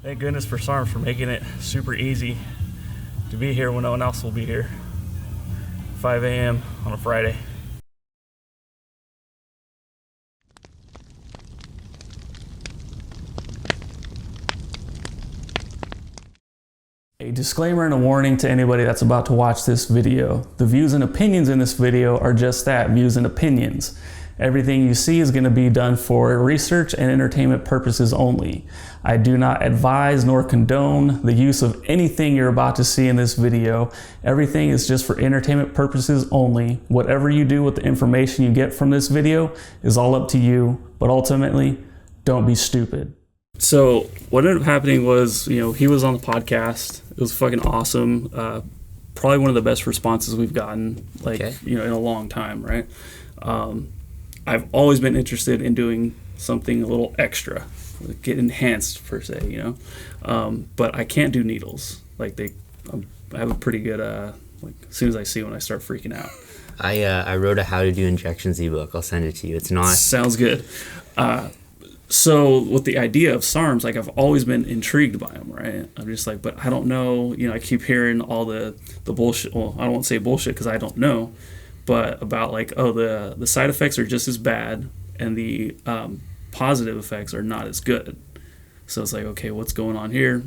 Thank goodness for SARMs for making it super easy to be here when no one else will be here. 5 a.m. on a Friday. A disclaimer and a warning to anybody that's about to watch this video. The views and opinions in this video are just that, views and opinions. Everything you see is going to be done for research and entertainment purposes only. I do not advise nor condone the use of anything you're about to see in this video. Everything is just for entertainment purposes only. Whatever you do with the information you get from this video is all up to you, but ultimately, don't be stupid. So what ended up happening was, he was on the podcast. It was fucking awesome. Probably one of the best responses we've gotten, in a long time, right? I've always been interested in doing something a little extra, get enhanced per se, but I can't do needles. I have a pretty good, as soon as I see one, I start freaking out. I wrote a how to do injections ebook. I'll send it to you. It's not... Sounds good. So with the idea of SARMs, I've always been intrigued by them, right? I'm just but I don't know, I keep hearing all the bullshit. Well, I don't want to say bullshit because I don't know, but about the side effects are just as bad and the positive effects are not as good. So it's okay, what's going on here?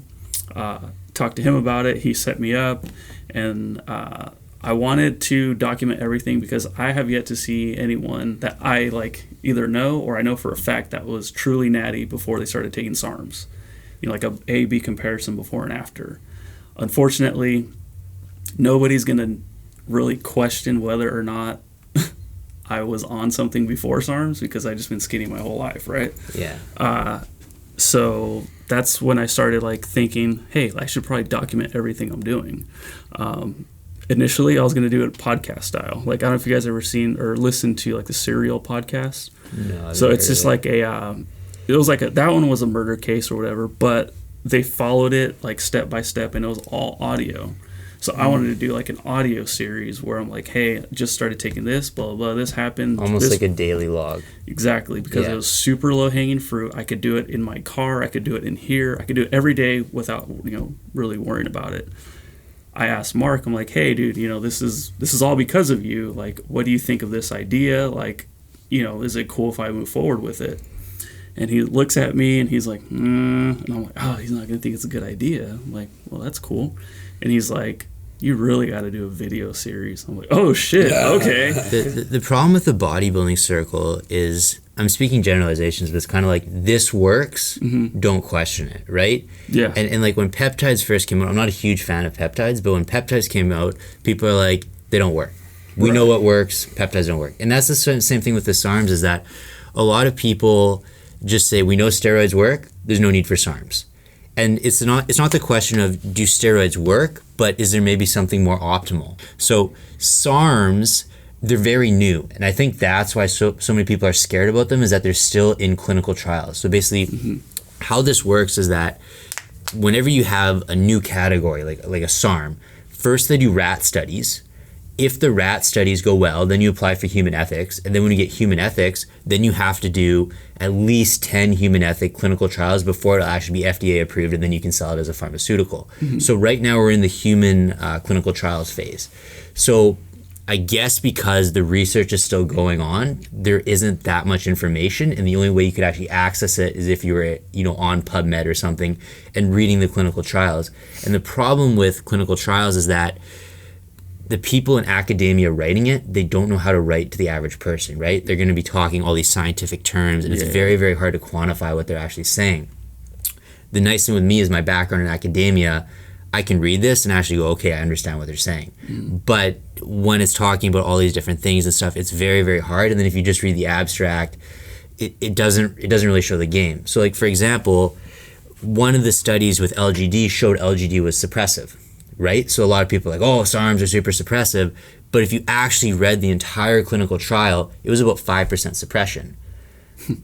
Talked to him about it. He set me up, and I wanted to document everything because I have yet to see anyone that I either know or I know for a fact that was truly natty before they started taking SARMs. A A/B comparison before and after. Unfortunately, nobody's gonna really question whether or not I was on something before SARMs because I've just been skinny my whole life, right? Yeah. So that's when I started thinking, hey, I should probably document everything I'm doing. Initially, I was going to do it podcast style. I don't know if you guys ever seen or listened to the Serial podcast. No. So it's just that one was a murder case or whatever, but they followed it step by step, and it was all audio. So I wanted to do an audio series where I'm hey, I just started taking this, blah, blah, blah, this happened. Almost like a daily log. Exactly, because it was super low-hanging fruit. I could do it in my car. I could do it in here. I could do it every day without, really worrying about it. I asked Mark, I'm hey, dude, this is all because of you. What do you think of this idea? Is it cool if I move forward with it? And he looks at me and he's and I'm oh, he's not going to think it's a good idea. I'm well, that's cool. And he's you really got to do a video series. I'm oh shit, okay. The problem with the bodybuilding circle is, I'm speaking generalizations, but it's kind of this works, don't question it, right? Yeah. And when peptides first came out, I'm not a huge fan of peptides, but when peptides came out, people are they don't work. We know what works, peptides don't work. And that's the same thing with the SARMs, is that a lot of people just say, we know steroids work, there's no need for SARMs. And it's not the question of do steroids work, but is there maybe something more optimal? So SARMs, they're very new, and I think that's why so many people are scared about them, is that they're still in clinical trials. So basically, how this works is that whenever you have a new category, like a SARM, first they do rat studies. If the rat studies go well, then you apply for human ethics, and then when you get human ethics, then you have to do at least 10 human ethic clinical trials before it'll actually be FDA approved, and then you can sell it as a pharmaceutical. So right now we're in the human clinical trials phase. So I guess because the research is still going on, there isn't that much information, and the only way you could actually access it is if you were, on PubMed or something and reading the clinical trials. And the problem with clinical trials is that the people in academia writing it, they don't know how to write to the average person, right? They're going to be talking all these scientific terms, and it's very, very hard to quantify what they're actually saying. The nice thing with me is my background in academia, I can read this and actually go, okay, I understand what they're saying. But when it's talking about all these different things and stuff, it's very, very hard. And then if you just read the abstract, it doesn't really show the game. So for example, one of the studies with LGD showed LGD was suppressive, right? So a lot of people are oh, SARMs are super suppressive. But if you actually read the entire clinical trial, it was about 5% suppression.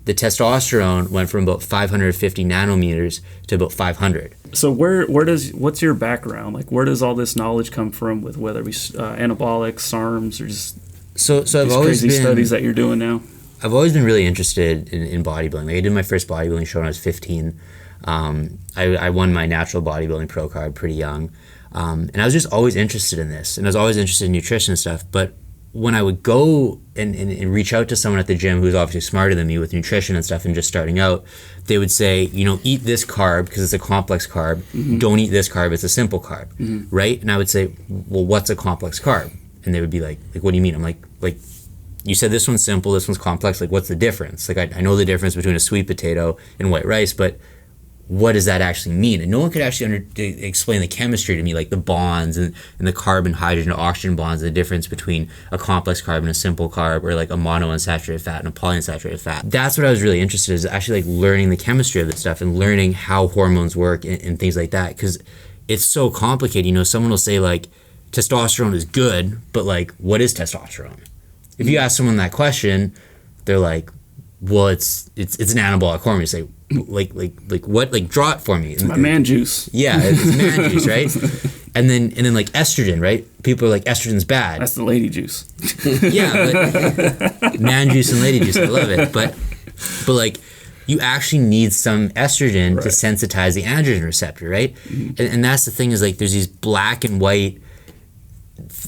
The testosterone went from about 550 nanometers to about 500. So what's your background? Where does all this knowledge come from with whether we anabolic, SARMs, or just I've always crazy studies that you're doing now? I've always been really interested in bodybuilding. I did my first bodybuilding show when I was 15. I won my natural bodybuilding pro card pretty young. And I was just always interested in this, and I was always interested in nutrition and stuff. But when I would go and reach out to someone at the gym who was obviously smarter than me with nutrition and stuff and just starting out, they would say, eat this carb because it's a complex carb. Mm-hmm. Don't eat this carb, it's a simple carb, mm-hmm. right? And I would say, well, what's a complex carb? And they would be like, what do you mean? I'm like, you said this one's simple, this one's complex. Like, what's the difference? Like, I know the difference between a sweet potato and white rice, but what does that actually mean? And no one could actually explain the chemistry to me, like the bonds and the carbon, hydrogen, oxygen bonds, the difference between a complex carb and a simple carb, or like a monounsaturated fat and a polyunsaturated fat. That's what I was really interested in, is actually like learning the chemistry of this stuff and learning how hormones work and things like that, because it's so complicated. Someone will say like testosterone is good, but like, what is testosterone? If you ask someone that question, they're like, well, it's an anabolic hormone. You say, like what? Like, draw it for me. It's my man juice. Yeah, it's man juice, right? And then like estrogen, right? People are like, estrogen's bad. That's the lady juice. Yeah, but man juice and lady juice, I love it. But like, you actually need some estrogen to sensitize the androgen receptor, right? Mm-hmm. And that's the thing, is like, there's these black and white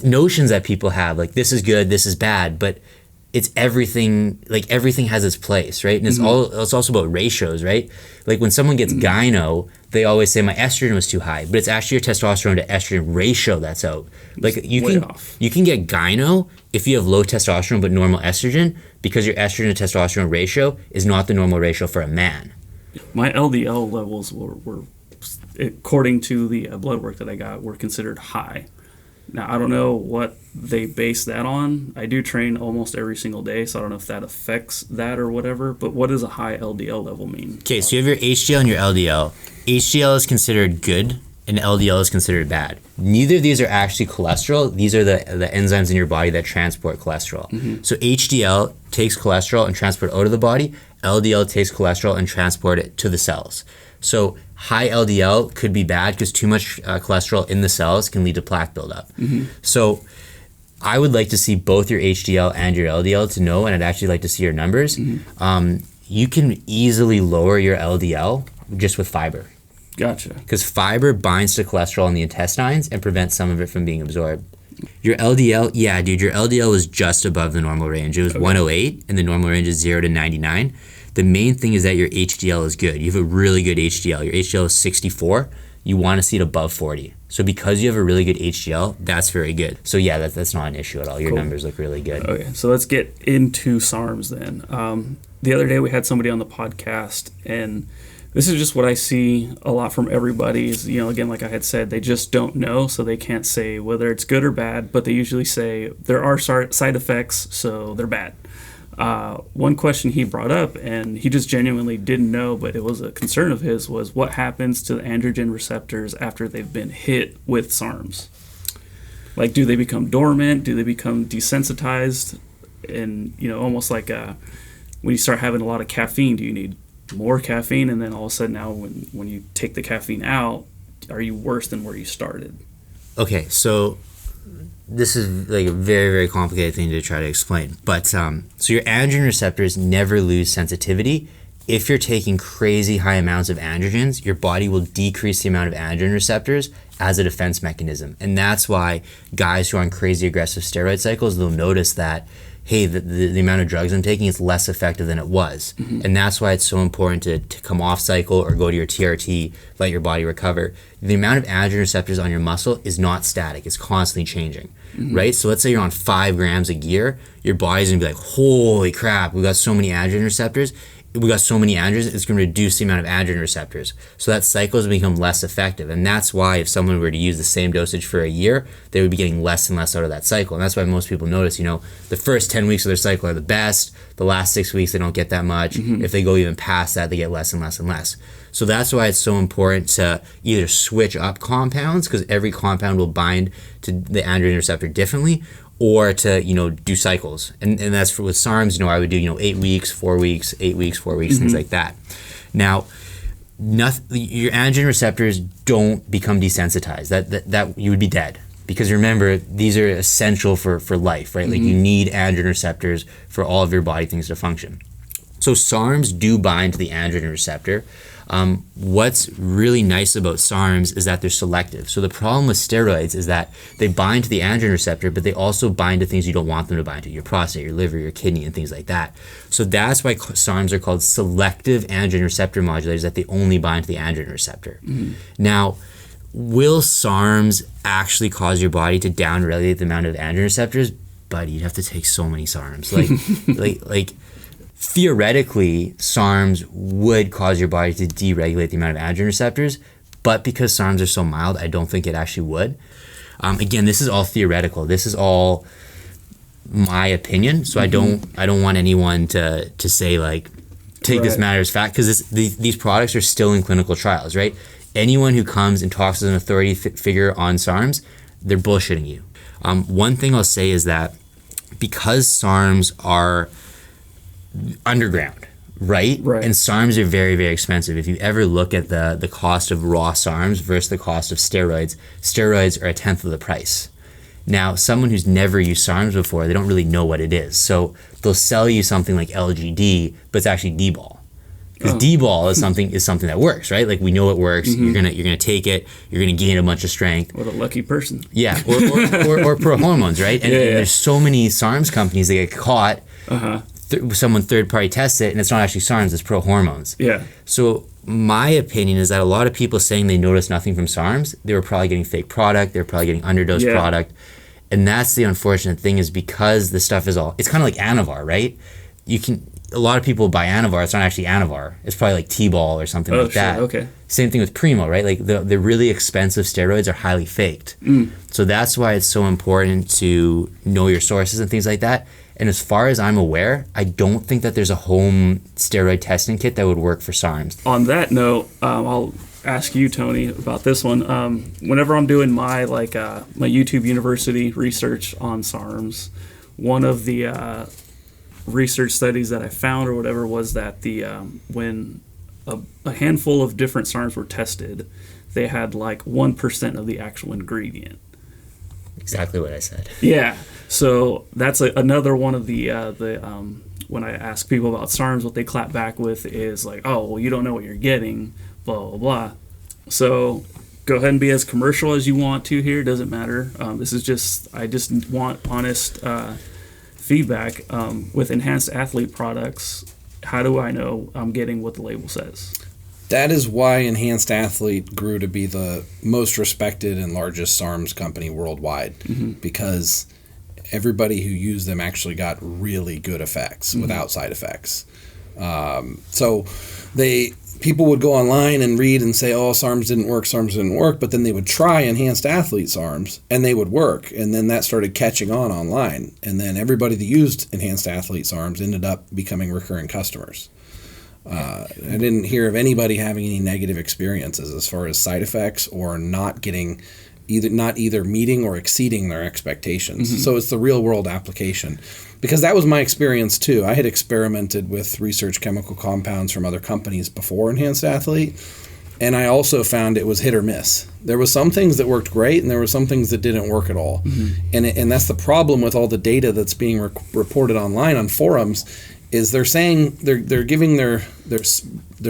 notions that people have, like, this is good, this is bad, but it's everything, like, everything has its place, right? And it's also about ratios, right? Like, when someone gets gyno, they always say my estrogen was too high, but it's actually your testosterone to estrogen ratio that's out. Like, you can get gyno if you have low testosterone but normal estrogen, because your estrogen to testosterone ratio is not the normal ratio for a man. My LDL levels were according to the blood work that I got, were considered high. Now, I don't know what they base that on. I do train almost every single day, so I don't know if that affects that or whatever, but what does a high LDL level mean? Okay, so you have your HDL and your LDL. HDL is considered good, and LDL is considered bad. Neither of these are actually cholesterol. These are the enzymes in your body that transport cholesterol. Mm-hmm. So HDL takes cholesterol and transport it out of the body. LDL takes cholesterol and transport it to the cells. So high LDL could be bad because too much cholesterol in the cells can lead to plaque buildup. Mm-hmm. So I would like to see both your HDL and your LDL to know, and I'd actually like to see your numbers. Mm-hmm. You can easily lower your LDL just with fiber. Gotcha. Because fiber binds to cholesterol in the intestines and prevents some of it from being absorbed. Your LDL, yeah, dude, your LDL was just above the normal range. It was 108, and the normal range is 0 to 99. The main thing is that your HDL is good. You have a really good HDL. Your HDL is 64. You want to see it above 40. So because you have a really good HDL, that's very good. So yeah, that's not an issue at all. Your numbers look really good. Okay, so let's get into SARMs then. The other day we had somebody on the podcast, and this is just what I see a lot from everybody is, again, like I had said, they just don't know, so they can't say whether it's good or bad, but they usually say there are side effects, so they're bad. One question he brought up, and he just genuinely didn't know, but it was a concern of his, was what happens to the androgen receptors after they've been hit with SARMs? Like, do they become dormant? Do they become desensitized? And, almost like when you start having a lot of caffeine, do you need more caffeine? And then all of a sudden now when you take the caffeine out, are you worse than where you started? Okay, so this is like a very, very complicated thing to try to explain. But so your androgen receptors never lose sensitivity. If you're taking crazy high amounts of androgens, your body will decrease the amount of androgen receptors as a defense mechanism. And that's why guys who are on crazy aggressive steroid cycles, they'll notice that, hey, the amount of drugs I'm taking is less effective than it was. Mm-hmm. And that's why it's so important to come off cycle or go to your TRT, let your body recover. The amount of androgen receptors on your muscle is not static. It's constantly changing, right? So let's say you're on 5 grams a year, your body's gonna be like, holy crap, we got so many androgen receptors. We got so many androgens, it's going to reduce the amount of androgen receptors. So that cycle has become less effective. And that's why if someone were to use the same dosage for a year, they would be getting less and less out of that cycle. And that's why most people notice, the first 10 weeks of their cycle are the best. The last 6 weeks, they don't get that much. Mm-hmm. If they go even past that, they get less and less and less. So that's why it's so important to either switch up compounds, because every compound will bind to the androgen receptor differently, or to, do cycles. And that's with SARMs, I would do, 8 weeks, 4 weeks, 8 weeks, 4 weeks, things like that. Now, your androgen receptors don't become desensitized. That you would be dead. Because remember, these are essential for life, right? Mm-hmm. Like, you need androgen receptors for all of your body things to function. So SARMs do bind to the androgen receptor. What's really nice about SARMs is that they're selective. So the problem with steroids is that they bind to the androgen receptor, but they also bind to things you don't want them to bind to, your prostate, your liver, your kidney, and things like that. So that's why SARMs are called selective androgen receptor modulators, that they only bind to the androgen receptor. Now, will SARMs actually cause your body to downregulate the amount of androgen receptors? Buddy, you'd have to take so many SARMs. Like theoretically, SARMs would cause your body to deregulate the amount of androgen receptors, but because SARMs are so mild, I don't think it actually would. Again, this is all theoretical. This is all my opinion, so I don't want anyone to say like take this matter as fact, because these products are still in clinical trials, right? Anyone who comes and talks as an authority figure on SARMs, they're bullshitting you. One thing I'll say is that because SARMs are underground, right? And SARMs are very, very expensive. If you ever look at the cost of raw SARMs versus the cost of steroids, steroids are 1/10 of the price. Now, someone who's never used SARMs before, they don't really know what it is. So they'll sell you something like LGD, but it's actually D-ball. Because D-ball is something that works, right? Like, we know it works. You're gonna take it. You're gonna gain a bunch of strength. What a lucky person. Yeah, or pro hormones, right? And, and there's so many SARMs companies that get caught. Someone third party tests it, and it's not actually SARMs, it's pro hormones. Yeah. So my opinion is that a lot of people saying they noticed nothing from SARMs, they were probably getting fake product. They were probably getting underdosed product. And that's the unfortunate thing, is because the stuff is all, it's kind of like Anavar, right? A lot of people buy Anavar, it's not actually Anavar. It's probably like T-ball or something like that. Okay. Same thing with Primo, right? Like the really expensive steroids are highly faked. So that's why it's so important to know your sources and things like that. And as far as I'm aware, I don't think that there's a home steroid testing kit that would work for SARMs. On that note, I'll ask you, Tony, about this one. Whenever I'm doing my my YouTube University research on SARMs, one of the research studies that I found or whatever was that when a handful of different SARMs were tested, they had like 1% of the actual ingredient. Exactly what I said. Yeah. So that's another one of the when I ask people about SARMs, what they clap back with is like, oh, well, you don't know what you're getting, blah, blah, blah. So go ahead and be as commercial as you want to here. Doesn't matter. I just want honest feedback. With enhanced athlete products, how do I know I'm getting what the label says? That is why Enhanced Athlete grew to be the most respected and largest SARMs company worldwide, because everybody who used them actually got really good effects without side effects. So people would go online and read and say, oh, SARMs didn't work, but then they would try Enhanced Athlete SARMs and they would work, and then that started catching on online, and then everybody that used Enhanced Athlete SARMs ended up becoming recurring customers. I didn't hear of anybody having any negative experiences as far as side effects or not either meeting or exceeding their expectations. So it's the real world application, because that was my experience too. I had experimented with research chemical compounds from other companies before Enhanced Athlete, and I also found it was hit or miss. There was some things that worked great, and there were some things that didn't work at all. And that's the problem with all the data that's being reported online on forums, is they're saying they're giving their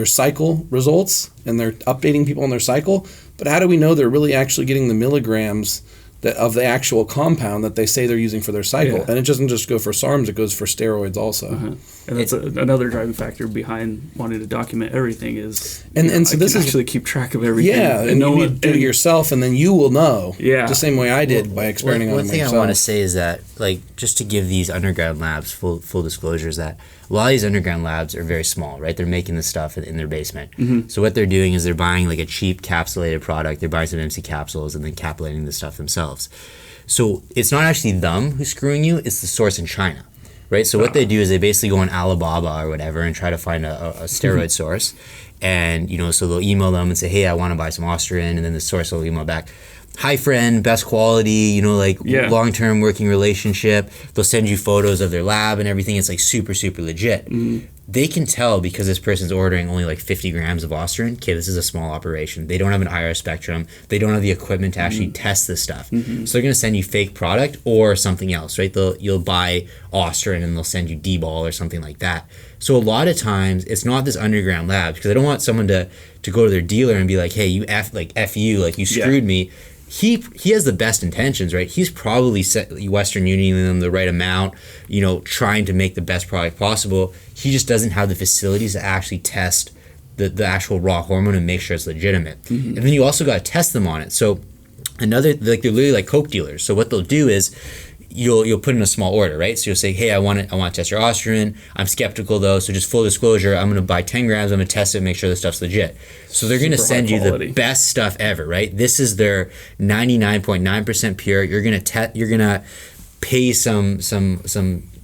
cycle results, and they're updating people on their cycle, but how do we know they're really actually getting the milligrams of the actual compound that they say they're using for their cycle? And it doesn't just go for SARMs, it goes for steroids also. And that's another driving factor behind wanting to document everything is, so this is actually keep track of everything. Yeah, and you need to do it yourself, and then you will know. Yeah. The same way I did by experimenting on myself. One thing I want to say is that, like, just to give these underground labs full disclosure, is that a lot of these underground labs are very small, right? They're making this stuff in their basement. So what they're doing is they're buying like a cheap capsulated product. They're buying some MC capsules and then capsulating the stuff themselves. So it's not actually them who's screwing you, it's the source in China, right? So what they do is they basically go on Alibaba or whatever and try to find a steroid source. And, so they'll email them and say, hey, I want to buy some Austrian. And then the source will email back, hi friend, best quality, long-term working relationship. They'll send you photos of their lab and everything. It's like super, super legit. they can tell because this person's ordering only like 50 grams of Osterin, okay, this is a small operation. They don't have an IR spectrum. They don't have the equipment to actually test this stuff. So they're going to send you fake product or something else, right? You'll buy Osterin and they'll send you D-ball or something like that. So a lot of times it's not this underground lab, because I don't want someone to go to their dealer and be like, hey, you F you, like you screwed me. He has the best intentions, right? He's probably Western Unioning them the right amount, trying to make the best product possible. He just doesn't have the facilities to actually test the actual raw hormone and make sure it's legitimate. And then you also got to test them on it. So they're literally like Coke dealers. So what they'll do is you'll put in a small order, right? So you'll say, hey, I want to test your Osterin. I'm skeptical though, so just full disclosure, I'm going to buy 10 grams. I'm going to test it, make sure the stuff's legit. So they're going to send you the best stuff ever, right? This is their 99.9% pure. You're going to pay some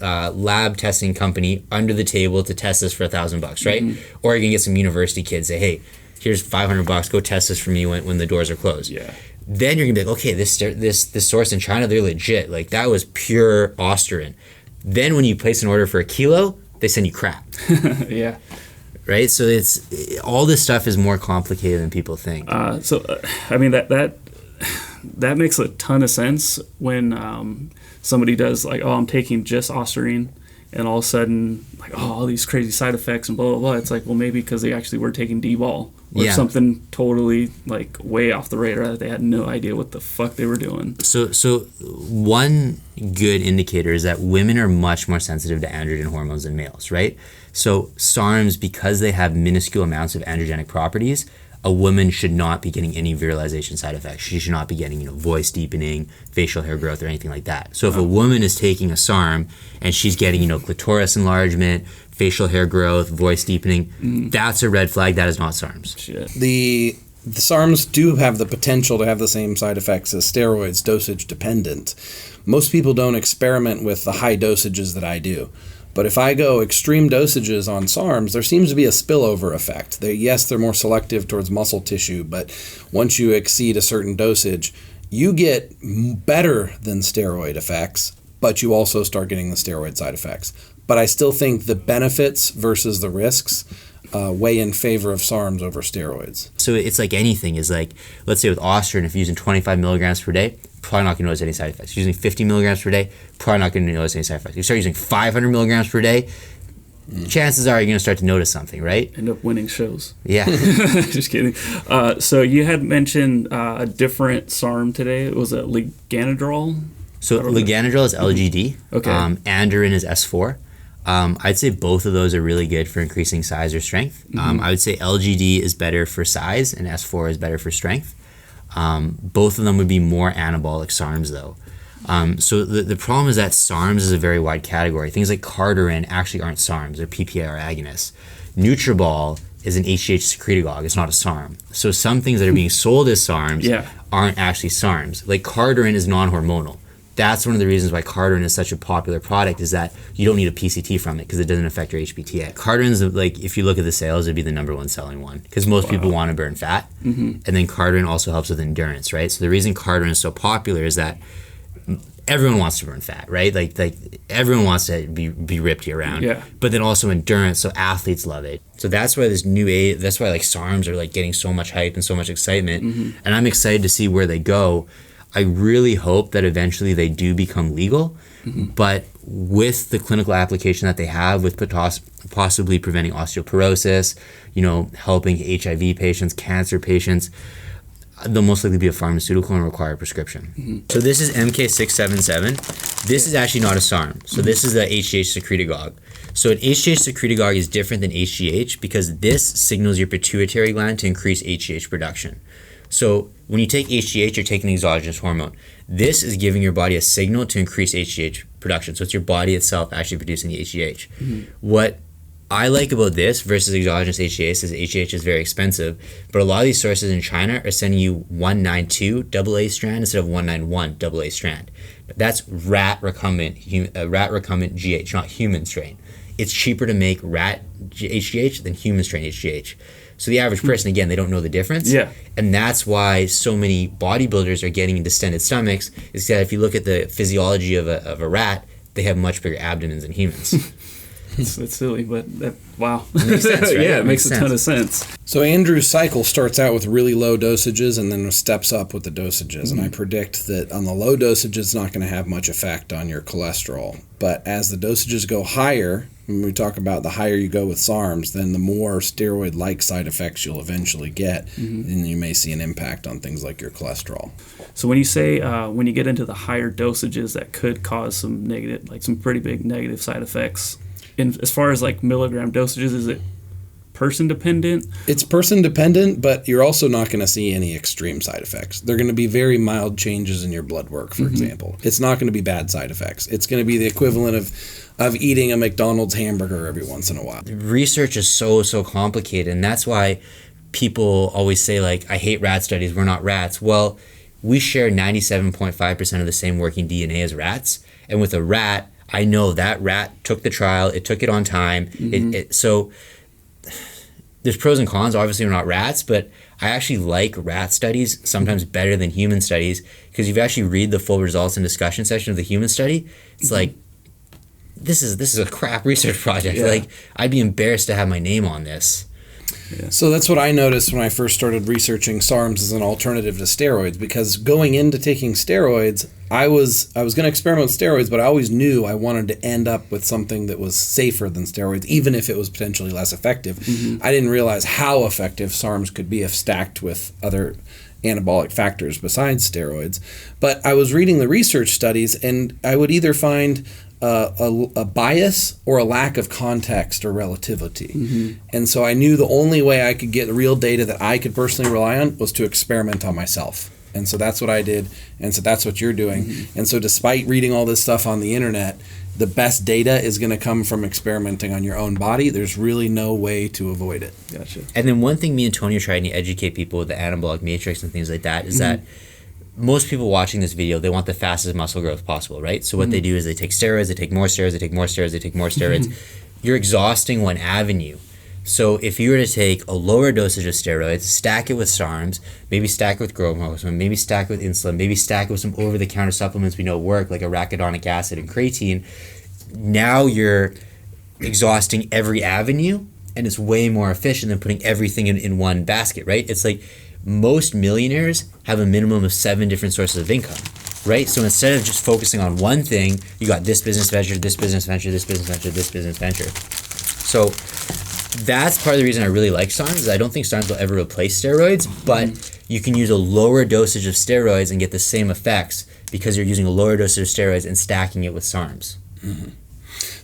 lab testing company under the table to test this for $1,000, right? Or you can get some university kids, say, hey, here's $500, go test this for me when the doors are closed. Yeah. Then you're gonna be like, okay, this source in China, they're legit. Like, that was pure Osterin. Then when you place an order for a kilo, they send you crap. Yeah. Right? So it's all this stuff is more complicated than people think. I mean, that makes a ton of sense when somebody does like, oh, I'm taking just Osterin, and all of a sudden, like, oh, all these crazy side effects and blah, blah, blah. It's like, well, maybe because they actually were taking D-ball or something totally, like, way off the radar that they had no idea what the fuck they were doing. So one good indicator is that women are much more sensitive to androgen hormones than males, right? So SARMs, because they have minuscule amounts of androgenic properties, a woman should not be getting any virilization side effects. She should not be getting, voice deepening, facial hair growth, or anything like that. So if a woman is taking a SARM and she's getting, clitoris enlargement, facial hair growth, voice deepening, that's a red flag. That is not SARMs. Shit. The SARMs do have the potential to have the same side effects as steroids, dosage dependent. Most people don't experiment with the high dosages that I do. But if I go extreme dosages on SARMs, there seems to be a spillover effect. They're more selective towards muscle tissue, but once you exceed a certain dosage, you get better than steroid effects, but you also start getting the steroid side effects. But I still think the benefits versus the risks weigh in favor of SARMs over steroids. So it's like anything. Is like, let's say with Osterin, if you're using 25 milligrams per day, probably not going to notice any side effects. If you're using 50 milligrams per day, probably not going to notice any side effects. If you start using 500 milligrams per day, chances are you're going to start to notice something, right? End up winning shows. Yeah. Just kidding. So you had mentioned a different SARM today. Was it Liganodrol? So Liganodrol is LGD. Okay. Androrin is S4. I'd say both of those are really good for increasing size or strength. I would say LGD is better for size and S4 is better for strength. Both of them would be more anabolic SARMs though. So the problem is that SARMs is a very wide category. Things like Cardarin actually aren't SARMs, they're PPAR agonists. Nutribol is an HGH secretagogue, it's not a SARM. So some things that are being sold as SARMs aren't actually SARMs. Like Cardarin is non-hormonal. That's one of the reasons why Cardarin is such a popular product, is that you don't need a PCT from it because it doesn't affect your HPTA. Cardarin's, like, if you look at the sales, it'd be the number one selling one because most people want to burn fat. And then Cardarin also helps with endurance, right? So the reason Cardarin is so popular is that everyone wants to burn fat, right? Like everyone wants to be ripped year round. Yeah. But then also endurance, so athletes love it. So that's why this new age, that's why like SARMs are like getting so much hype and so much excitement. And I'm excited to see where they go. I really hope that eventually they do become legal, but with the clinical application that they have with possibly preventing osteoporosis, helping HIV patients, cancer patients, they'll most likely be a pharmaceutical and require a prescription. So this is MK677. This is actually not a SARM. So this is the HGH secretagogue. So an HGH secretagogue is different than HGH because this signals your pituitary gland to increase HGH production. So when you take HGH, you're taking exogenous hormone. This is giving your body a signal to increase HGH production. So it's your body itself actually producing the HGH. What I like about this versus exogenous HGH is HGH is very expensive, but a lot of these sources in China are sending you 192 AA strand instead of 191 AA strand. That's rat recombinant GH, not human strain. It's cheaper to make rat HGH than human strain HGH. So the average person, again, they don't know the difference. Yeah. And that's why so many bodybuilders are getting distended stomachs, is that if you look at the physiology of a rat, they have much bigger abdomens than humans. It's silly, but wow. It makes sense, right? Yeah, it makes a ton of sense. So Andrew's cycle starts out with really low dosages and then steps up with the dosages. And I predict that on the low dosages, it's not going to have much effect on your cholesterol. But as the dosages go higher, when we talk about the higher you go with SARMs, then the more steroid-like side effects you'll eventually get. And you may see an impact on things like your cholesterol. So when you say, when you get into the higher dosages, that could cause some negative, like some pretty big negative side effects. As far as like milligram dosages, is it person dependent? It's person dependent, but you're also not going to see any extreme side effects. They're going to be very mild changes in your blood work, for example. It's not going to be bad side effects. It's going to be the equivalent of eating a McDonald's hamburger every once in a while. Research is so complicated, and that's why people always say, like, I hate rat studies, we're not rats. Well, we share 97.5% of the same working DNA as rats, and with a rat, I know that rat took the trial, it took it on time. So there's pros and cons. Obviously, we're not rats, but I actually like rat studies sometimes better than human studies, because if you actually read the full results and discussion section of the human study, it's like, this is a crap research project. Like, I'd be embarrassed to have my name on this. So that's what I noticed when I first started researching SARMs as an alternative to steroids, because going into taking steroids, I was going to experiment with steroids, but I always knew I wanted to end up with something that was safer than steroids, even if it was potentially less effective. I didn't realize how effective SARMs could be if stacked with other anabolic factors besides steroids. But I was reading the research studies, and I would either find a bias or a lack of context or relativity. And so I knew the only way I could get real data that I could personally rely on was to experiment on myself. And so that's what I did, and so that's what you're doing. And so despite reading all this stuff on the internet, the best data is going to come from experimenting on your own body. There's really no way to avoid it. Gotcha. And then one thing me and Tony are trying to educate people with the anabolic matrix and things like that is that most people watching this video, they want the fastest muscle growth possible, right? So what they do is they take steroids, they take more steroids, they take more steroids, they take more steroids. You're exhausting one avenue. So if you were to take a lower dosage of steroids, stack it with SARMs, maybe stack it with growth hormone, maybe stack it with insulin, maybe stack it with some over-the-counter supplements we know work, like arachidonic acid and creatine, now you're exhausting every avenue, and it's way more efficient than putting everything in one basket, right? It's like most millionaires have a minimum of 7 different sources of income, right? So instead of just focusing on one thing, you got this business venture, this business venture, this business venture, this business venture. So that's part of the reason I really like SARMs. Is I don't think SARMs will ever replace steroids, but you can use a lower dosage of steroids and get the same effects because you're using a lower dosage of steroids and stacking it with SARMs.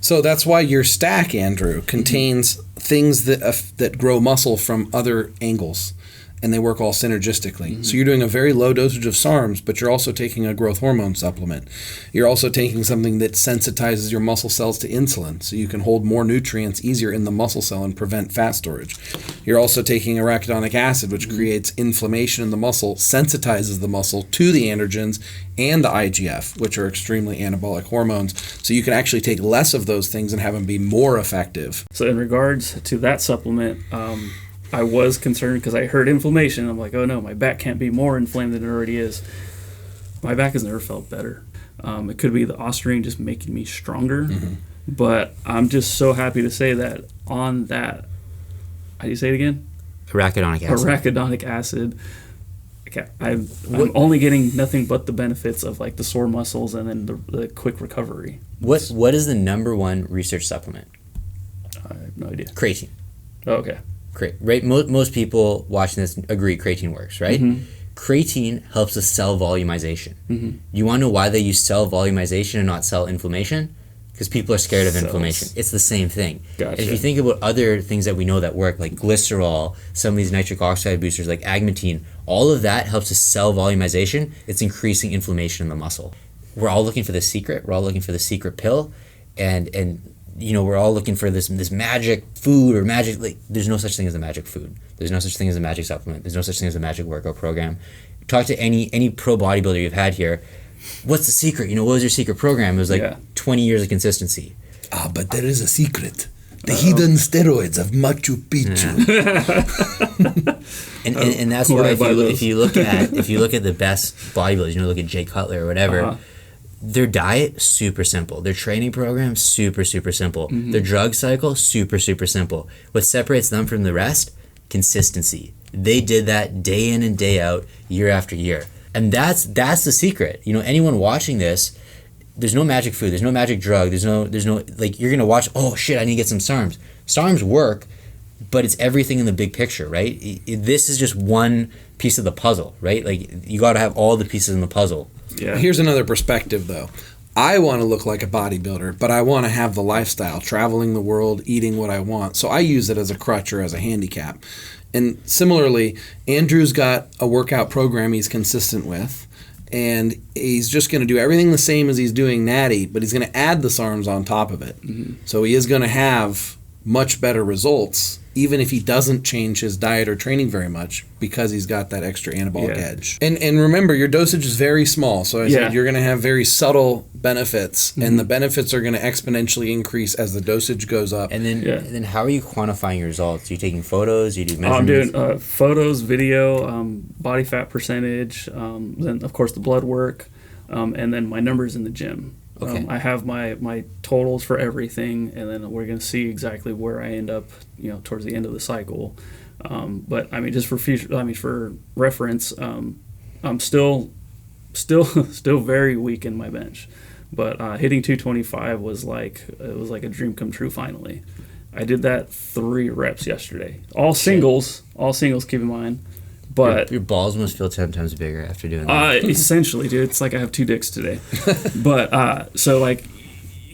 So that's why your stack, Andrew, contains things that grow muscle from other angles, and they work all synergistically. So you're doing a very low dosage of SARMs, but you're also taking a growth hormone supplement. You're also taking something that sensitizes your muscle cells to insulin, so you can hold more nutrients easier in the muscle cell and prevent fat storage. You're also taking arachidonic acid, which creates inflammation in the muscle, sensitizes the muscle to the androgens and the IGF, which are extremely anabolic hormones. So you can actually take less of those things and have them be more effective. So in regards to that supplement, I was concerned because I heard inflammation. I'm like, oh no, my back can't be more inflamed than it already is. My back has never felt better. It could be the ostarine just making me stronger, but I'm just so happy to say that on that, how do you say it again? Arachidonic acid. Arachidonic acid. I'm only getting nothing but the benefits of like the sore muscles and then the quick recovery. What is the number one research supplement? I have no idea. Creatine. Oh, okay. Right. Most people watching this agree creatine works, right? Creatine helps with cell volumization. You want to know why they use cell volumization and not cell inflammation? Because people are scared of inflammation. It's the same thing. Gotcha. If you think about other things that we know that work, like glycerol, some of these nitric oxide boosters like agmatine, all of that helps with cell volumization. It's increasing inflammation in the muscle. We're all looking for the secret. We're all looking for the secret pill, and you know, we're all looking for this magic food or magic, like, there's no such thing as a magic food. There's no such thing as a magic supplement. There's no such thing as a magic workout program. Talk to any pro bodybuilder you've had here. What's the secret? You know, what was your secret program? It was like 20 years of consistency. But there is a secret. The hidden steroids of Machu Picchu. And that's why if you look at the best bodybuilders, you know, look at Jay Cutler or whatever, Their diet, super simple. Their training program, super, super simple. Their drug cycle, super, super simple. What separates them from the rest? Consistency. They did that day in and day out, year after year. And that's the secret. You know, anyone watching this, there's no magic food, there's no magic drug, there's no like, you're gonna watch, oh shit, I need to get some SARMs. SARMs work, but it's everything in the big picture, right? This is just one piece of the puzzle, right? Like, you got to have all the pieces in the puzzle. Yeah. Here's another perspective, though. I want to look like a bodybuilder, but I want to have the lifestyle, traveling the world, eating what I want. So I use it as a crutch or as a handicap. And similarly, Andrew's got a workout program he's consistent with, and he's just going to do everything the same as he's doing Natty, but he's going to add the SARMs on top of it. So he is going to have much better results, even if he doesn't change his diet or training very much, because he's got that extra anabolic edge. And remember, your dosage is very small. So I said you're going to have very subtle benefits, and the benefits are going to exponentially increase as the dosage goes up. And then how are you quantifying your results? Are you taking photos? You do measurements? I'm doing photos, video, body fat percentage, then of course the blood work, and then my numbers in the gym. Okay. I have my totals for everything, and then we're going to see exactly where I end up, towards the end of the cycle. But I mean, just for for reference, I'm still very weak in my bench, but hitting 225 was like a dream come true. Finally, I did that 3 reps yesterday, all singles. Keep in mind. But your balls must feel 10 times bigger after doing that. Essentially, dude, it's like I have 2 dicks today. But so like,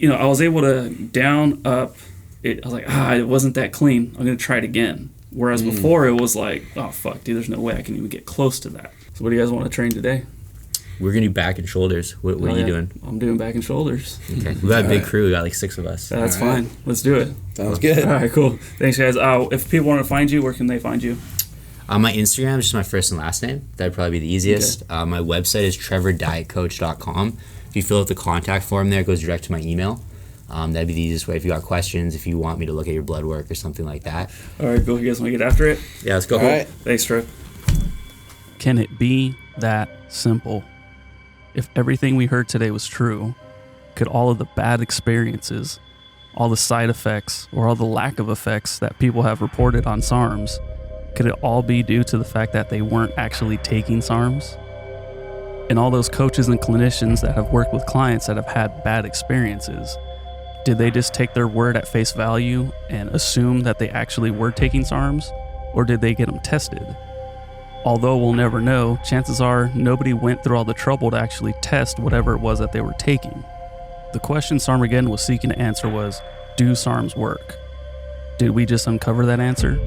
I was able to down up. I was like, it wasn't that clean. I'm gonna try it again. Whereas before it was like, oh fuck, dude, there's no way I can even get close to that. So what do you guys want to train today? We're gonna do back and shoulders. What are you doing? I'm doing back and shoulders. Okay, we got a big crew. We got like 6 of us. That's fine. Let's do it. Sounds good. All right, cool. Thanks, guys. If people want to find you, where can they find you? My Instagram is just my first and last name. That'd probably be the easiest. Okay. My website is trevordietcoach.com. If you fill out the contact form there, it goes direct to my email. That'd be the easiest way if you got questions, if you want me to look at your blood work or something like that. All right, cool. You guys want to get after it? Yeah, let's go. All right. Thanks, Trev. Can it be that simple? If everything we heard today was true, could all of the bad experiences, all the side effects, or all the lack of effects that people have reported on SARMs, could it all be due to the fact that they weren't actually taking SARMs? And all those coaches and clinicians that have worked with clients that have had bad experiences, did they just take their word at face value and assume that they actually were taking SARMs, or did they get them tested? Although we'll never know, chances are nobody went through all the trouble to actually test whatever it was that they were taking. The question Sarmageddon was seeking to answer was, do SARMs work? Did we just uncover that answer?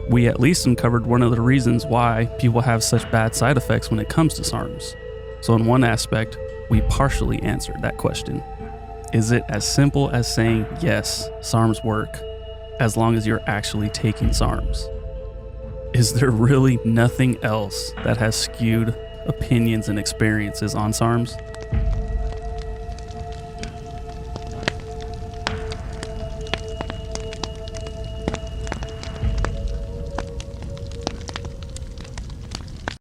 We at least uncovered one of the reasons why people have such bad side effects when it comes to SARMs. So in one aspect, we partially answered that question. Is it as simple as saying, yes, SARMs work, as long as you're actually taking SARMs? Is there really nothing else that has skewed opinions and experiences on SARMs?